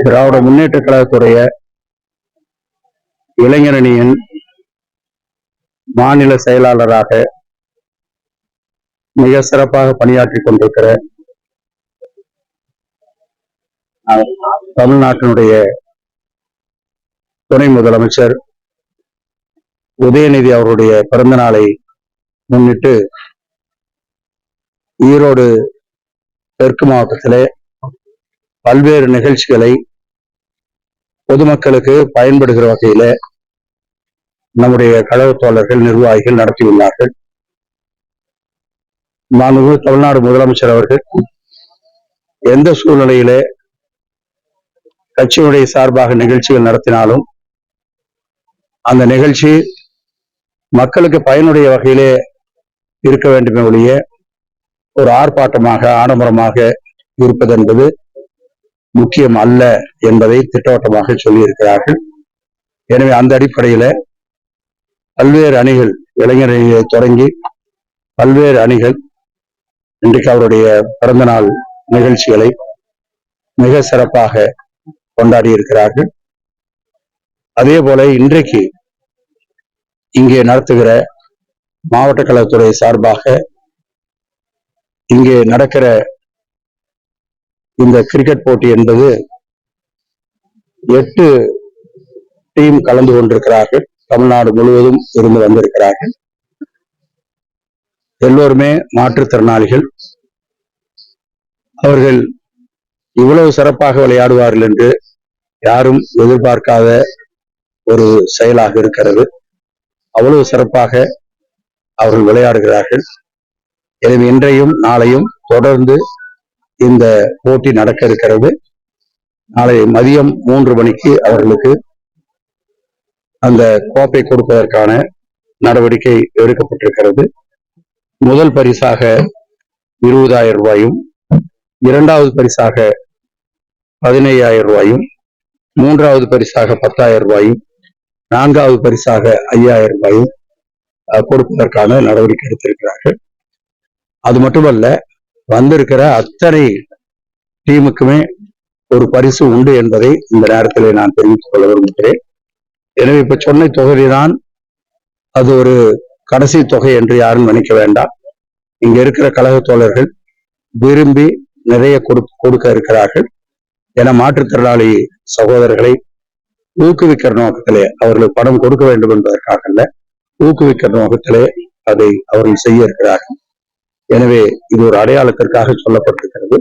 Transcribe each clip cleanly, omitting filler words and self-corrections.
திராவிட முன்னேற்ற கழகத்துடைய இளைஞரணியின் மாநில செயலாளராக மிக சிறப்பாக பணியாற்றி கொண்டிருக்கிற தமிழ்நாட்டினுடைய துணை முதலமைச்சர் உதயநிதி அவருடைய பிறந்த நாளை முன்னிட்டு ஈரோடு தெற்கு மாவட்டத்திலே பல்வேறு நிகழ்ச்சிகளை பொதுமக்களுக்கு பயன்படுகிற வகையில நம்முடைய கழக தோழர்கள் நிர்வாகிகள் நடத்தியுள்ளார்கள். மாண்புமிகு தமிழ்நாடு முதலமைச்சர் அவர்கள் எந்த சூழ்நிலையிலே கட்சியினுடைய சார்பாக நிகழ்ச்சிகள் நடத்தினாலும் அந்த நிகழ்ச்சி மக்களுக்கு பயனுடைய வகையிலே இருக்க வேண்டுமே ஒழிய ஒரு ஆர்ப்பாட்டமாக ஆடம்பரமாக இருப்பது என்பது முக்கியம் அல்ல என்பதை திட்டவட்டமாக சொல்லியிருக்கிறார்கள். எனவே அந்த அடிப்படையில பல்வேறு அணிகள், இளைஞர்களை தொடங்கி பல்வேறு அணிகள் இன்றைக்கு அவருடைய பிறந்த நாள் நிகழ்ச்சிகளை மிக சிறப்பாக கொண்டாடி இருக்கிறார்கள். அதே போல இன்றைக்கு இங்கே நடத்துகிற மாவட்ட கழகத்துறை சார்பாக இங்கே நடக்கிற இந்த கிரிக்கெட் போட்டி என்பது 8 டீம் கலந்து கொண்டிருக்கிறார்கள். தமிழ்நாடு முழுவதும் இருந்து வந்திருக்கிறார்கள். எல்லோருமே மாற்றுத்திறனாளிகள். அவர்கள் இவ்வளவு சிறப்பாக விளையாடுவார்கள் என்று யாரும் எதிர்பார்க்காத ஒரு செயலாக இருக்கிறது. அவ்வளவு சிறப்பாக அவர்கள் விளையாடுகிறார்கள். எனவே இன்றையும் நாளையும் தொடர்ந்து இந்த போட்டி நடக்க இருக்கிறது. நாளை மதியம் 3 மணிக்கு அவர்களுக்கு அந்த கோப்பை கொடுப்பதற்கான நடவடிக்கை எடுக்கப்பட்டிருக்கிறது. முதல் பரிசாக 20,000 ரூபாயும், இரண்டாவது பரிசாக 15,000 ரூபாயும், மூன்றாவது பரிசாக 10,000 ரூபாயும், நான்காவது பரிசாக 5,000 ரூபாயும் கொடுப்பதற்கான நடவடிக்கை எடுத்திருக்கிறார்கள். அது மட்டுமல்ல, வந்திருக்கிற அத்தனை டீமுக்குமே ஒரு பரிசு உண்டு என்பதை இந்த நேரத்தில் நான் தெரிவித்துக் கொள்ள விரும்புகிறேன். எனவே இப்ப சொன்ன தொகைதான் அது ஒரு கடைசி தொகை என்று யாரும் நினைக்க வேண்டாம். இங்க இருக்கிற கழக தோழர்கள் விரும்பி நிறைய கொடுக்க இருக்கிறார்கள். என மாற்றுத்திறனாளி சகோதரர்களை ஊக்குவிக்கிற நோக்கத்திலே, அவர்களுக்கு பணம் கொடுக்க வேண்டும் என்பதற்காக அல்ல, ஊக்குவிக்கிற நோக்கத்திலே அதை அவர்கள் செய்ய இருக்கிறார்கள். எனவே இது ஒரு அடையாளத்திற்காக சொல்லப்பட்டிருக்கிறது.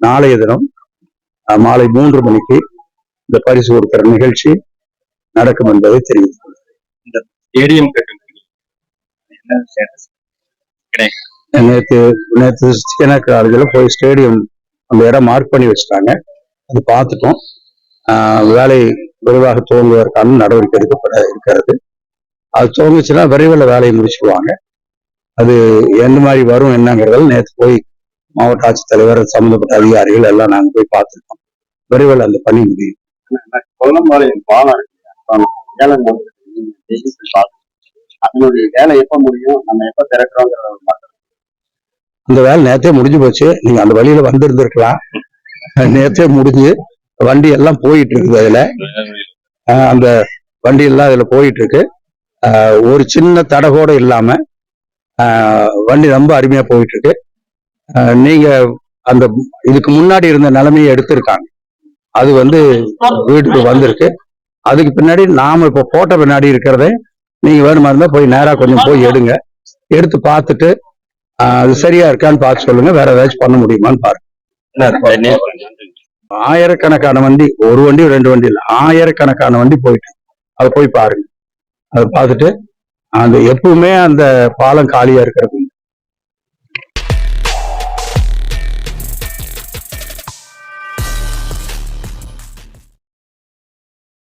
நாளைய தினம் மாலை 3 மணிக்கு இந்த பரிசு கொடுக்கிற நிகழ்ச்சி நடக்கும் என்பதை தெரிவித்துக் கொள்கிறேன். நேற்று சிக்கனக்காரர்கள் போய் ஸ்டேடியம் அந்த இடம் மார்க் பண்ணி வச்சுட்டாங்க. அது பார்த்துட்டோம். வேலை விரைவாக துவங்குவதற்கான நடவடிக்கை எடுக்கப்பட இருக்கிறது. அது துவங்குச்சுன்னா விரைவில் வேலையை முடிச்சுடுவாங்க. அது எந்த மாதிரி வரும் என்னங்கிறதால நேற்று போய் மாவட்ட ஆட்சித்தலைவர், சம்பந்தப்பட்ட அதிகாரிகள் எல்லாம் நாங்க போய் பார்த்துருக்கோம். விரைவில் அந்த பணி முடியும். அதனுடைய வேலை எப்ப முடியும், நம்ம எப்ப திறக்கிறோம்? அந்த வேலை நேற்றே முடிஞ்சு போச்சு. நீங்க அந்த வழியில வந்திருந்திருக்கலாம். நேற்றே முடிஞ்சு வண்டி எல்லாம் போயிட்டு இருக்குது. அதுல அந்த வண்டி எல்லாம் அதுல போயிட்டு இருக்கு. ஒரு சின்ன தடகோட இல்லாம வண்டி ரொம்ப அருமையா போயிட்டு இருக்கு. நீங்க அந்த இதுக்கு முன்னாடி இருந்த நிலைமையை எடுத்திருக்காங்க. அது வீட்டுக்கு வந்திருக்கு. அதுக்கு பின்னாடி நாம இப்ப போட்ட பின்னாடி இருக்கிறத நீங்க வேணுமா இருந்தா போய் நேரா கொஞ்சம் போய் எடுங்க. எடுத்து பார்த்துட்டு அது சரியா இருக்கான்னு பார்த்து சொல்லுங்க. வேற ஏதாச்சும் பண்ண முடியுமான்னு பாருங்க. ஆயிரக்கணக்கான வண்டி, ஒரு வண்டி 2 வண்டி இல்லை, ஆயிரக்கணக்கான வண்டி போயிட்டு, அதை போய் பாருங்க. அதை பார்த்துட்டு அந்த எப்பவுமே அந்த பாலம் காலியா இருக்கிறது